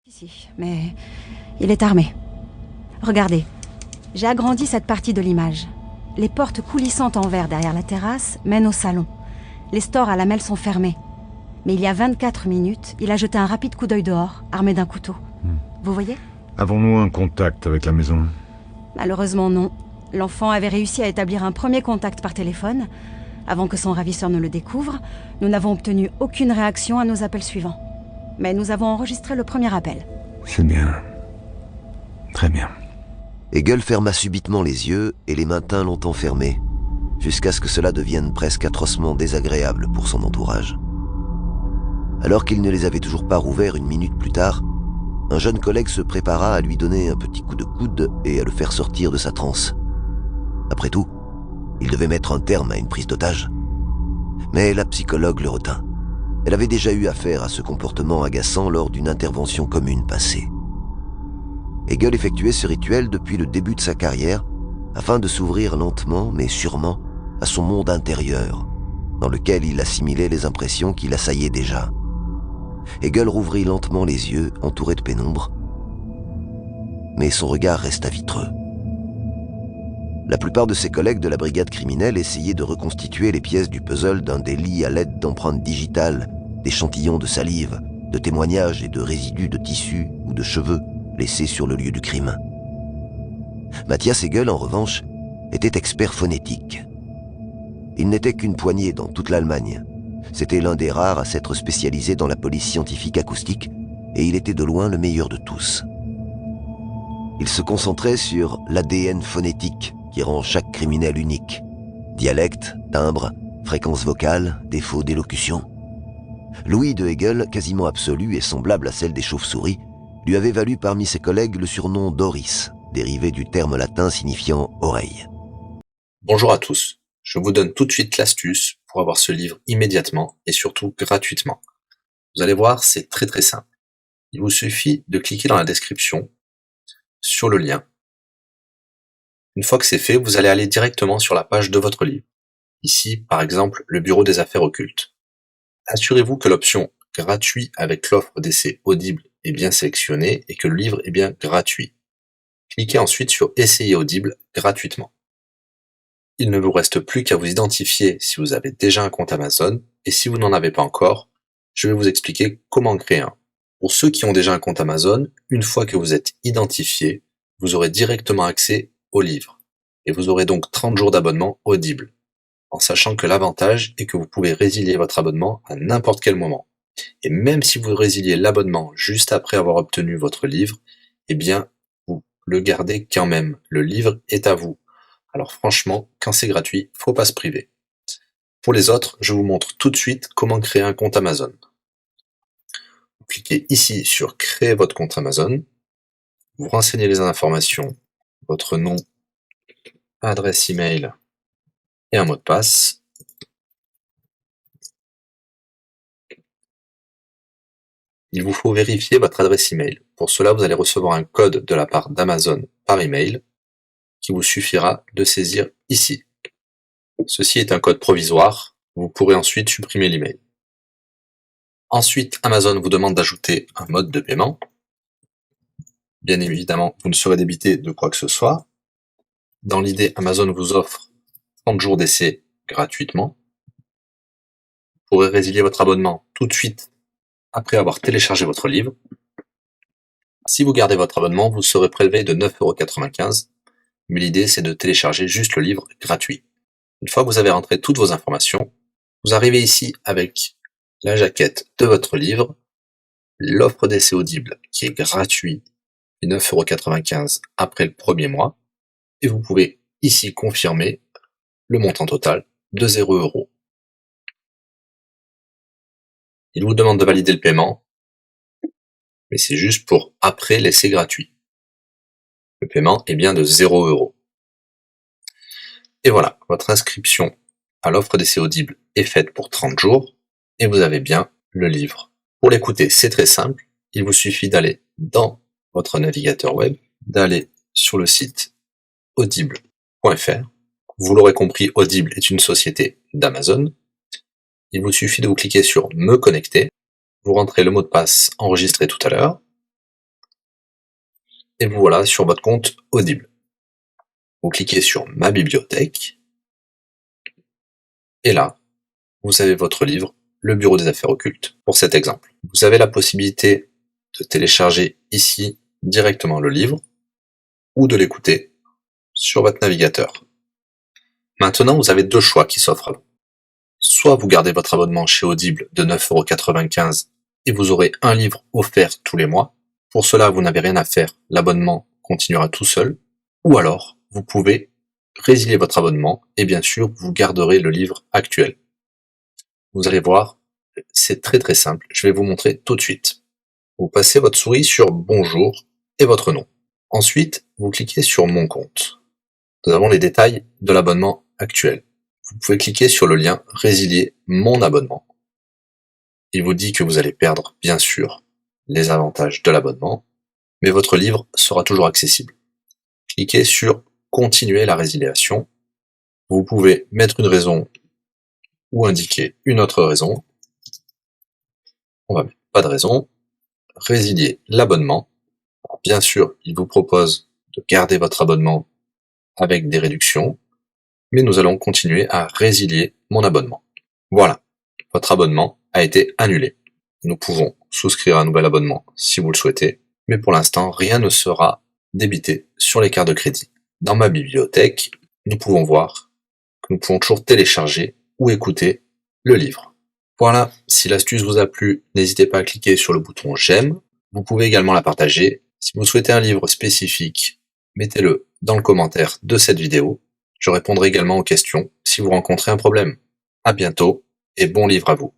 Si, mais il est armé. Regardez, j'ai agrandi cette partie de l'image. Les portes coulissantes en verre derrière la terrasse mènent au salon. Les stores à lamelles sont fermés. Mais il y a 24 minutes, il a jeté un rapide coup d'œil dehors, armé d'un couteau. Vous voyez? Avons-nous un contact avec la maison? Malheureusement non. L'enfant avait réussi à établir un premier contact par téléphone. Avant que son ravisseur ne le découvre, nous n'avons obtenu aucune réaction à nos appels suivants. Mais nous avons enregistré le premier appel. C'est bien. Très bien. Hegel ferma subitement les yeux et les maintint longtemps fermés, jusqu'à ce que cela devienne presque atrocement désagréable pour son entourage. Alors qu'il ne les avait toujours pas rouverts une minute plus tard, un jeune collègue se prépara à lui donner un petit coup de coude et à le faire sortir de sa transe. Après tout, il devait mettre un terme à une prise d'otage. Mais la psychologue le retint. Elle avait déjà eu affaire à ce comportement agaçant lors d'une intervention commune passée. Hegel effectuait ce rituel depuis le début de sa carrière afin de s'ouvrir lentement mais sûrement à son monde intérieur, dans lequel il assimilait les impressions qui l'assaillaient déjà. Hegel rouvrit lentement les yeux, entouré de pénombre, mais son regard resta vitreux. La plupart de ses collègues de la brigade criminelle essayaient de reconstituer les pièces du puzzle d'un délit à l'aide d'empreintes digitales, d'échantillons de salive, de témoignages et de résidus de tissus ou de cheveux laissés sur le lieu du crime. Matthias Hegel, en revanche, était expert phonétique. Il n'était qu'une poignée dans toute l'Allemagne. C'était l'un des rares à s'être spécialisé dans la police scientifique acoustique, et il était de loin le meilleur de tous. Il se concentrait sur l'ADN phonétique qui rend chaque criminel unique. Dialecte, timbre, fréquence vocale, défaut d'élocution. L'ouïe de Hegel, quasiment absolue et semblable à celle des chauves-souris, lui avait valu parmi ses collègues le surnom d'Oris, dérivé du terme latin signifiant oreille. Bonjour à tous, je vous donne tout de suite l'astuce pour avoir ce livre immédiatement et surtout gratuitement. Vous allez voir, c'est très simple. Il vous suffit de cliquer dans la description sur le lien. Une fois que c'est fait, vous allez aller directement sur la page de votre livre. Ici, par exemple, le bureau des affaires occultes. Assurez-vous que l'option gratuit avec l'offre d'essai Audible est bien sélectionnée et que le livre est bien gratuit. Cliquez ensuite sur Essayer Audible gratuitement. Il ne vous reste plus qu'à vous identifier si vous avez déjà un compte Amazon, et si vous n'en avez pas encore, je vais vous expliquer comment créer un. Pour ceux qui ont déjà un compte Amazon, une fois que vous êtes identifié, vous aurez directement accès au livre, et vous aurez donc 30 jours d'abonnement Audible, en sachant que l'avantage est que vous pouvez résilier votre abonnement à n'importe quel moment. Et même si vous résiliez l'abonnement juste après avoir obtenu votre livre, eh bien, vous le gardez quand même. Le livre est à vous. Alors franchement, quand c'est gratuit, faut pas se priver. Pour les autres, je vous montre tout de suite comment créer un compte Amazon. Vous cliquez ici sur Créer votre compte Amazon. Vous renseignez les informations, votre nom, adresse email et un mot de passe. Il vous faut vérifier votre adresse email. Pour cela, vous allez recevoir un code de la part d'Amazon par email qui vous suffira de saisir ici. Ceci est un code provisoire. Vous pourrez ensuite supprimer l'email. Ensuite, Amazon vous demande d'ajouter un mode de paiement. Bien évidemment, vous ne serez débité de quoi que ce soit. Dans l'idée, Amazon vous offre 30 jours d'essai gratuitement. Vous pourrez résilier votre abonnement tout de suite après avoir téléchargé votre livre. Si vous gardez votre abonnement, vous serez prélevé de 9,95 €, mais l'idée c'est de télécharger juste le livre gratuit. Une fois que vous avez rentré toutes vos informations, vous arrivez ici avec la jaquette de votre livre, l'offre d'essai Audible qui est gratuit et 9,95 € après le premier mois, et vous pouvez ici confirmer le montant total de 0 €. Il vous demande de valider le paiement, mais c'est juste pour après l'essai gratuit. Le paiement est bien de 0 €. Et voilà, votre inscription à l'offre d'essai Audible est faite pour 30 jours, et vous avez bien le livre. Pour l'écouter, c'est très simple, il vous suffit d'aller dans votre navigateur web, d'aller sur le site audible.fr. Vous l'aurez compris, Audible est une société d'Amazon. Il vous suffit de vous cliquer sur Me connecter, vous rentrez le mot de passe enregistré tout à l'heure, et vous voilà sur votre compte Audible. Vous cliquez sur Ma bibliothèque, et là, vous avez votre livre, Le Bureau des Affaires Occultes, pour cet exemple. Vous avez la possibilité de télécharger ici directement le livre, ou de l'écouter sur votre navigateur. Maintenant, vous avez deux choix qui s'offrent à vous. Soit vous gardez votre abonnement chez Audible de 9,95 € et vous aurez un livre offert tous les mois. Pour cela, vous n'avez rien à faire, l'abonnement continuera tout seul. Ou alors, vous pouvez résilier votre abonnement et bien sûr, vous garderez le livre actuel. Vous allez voir, c'est très très simple, je vais vous montrer tout de suite. Vous passez votre souris sur Bonjour et votre nom. Ensuite, vous cliquez sur Mon compte. Nous avons les détails de l'abonnement actuel. Vous pouvez cliquer sur le lien Résilier mon abonnement. Il vous dit que vous allez perdre, bien sûr, les avantages de l'abonnement, mais votre livre sera toujours accessible. Cliquez sur Continuer la résiliation. Vous pouvez mettre une raison ou indiquer une autre raison. On va mettre pas de raison. Résilier l'abonnement. Bien sûr, il vous propose de garder votre abonnement avec des réductions, mais nous allons continuer à résilier mon abonnement. Voilà, votre abonnement a été annulé. Nous pouvons souscrire un nouvel abonnement si vous le souhaitez, mais pour l'instant, rien ne sera débité sur les cartes de crédit. Dans ma bibliothèque, nous pouvons voir que nous pouvons toujours télécharger ou écouter le livre. Voilà, si l'astuce vous a plu, n'hésitez pas à cliquer sur le bouton j'aime. Vous pouvez également la partager. Si vous souhaitez un livre spécifique, mettez-le dans le commentaire de cette vidéo. Je répondrai également aux questions si vous rencontrez un problème. À bientôt et bon livre à vous.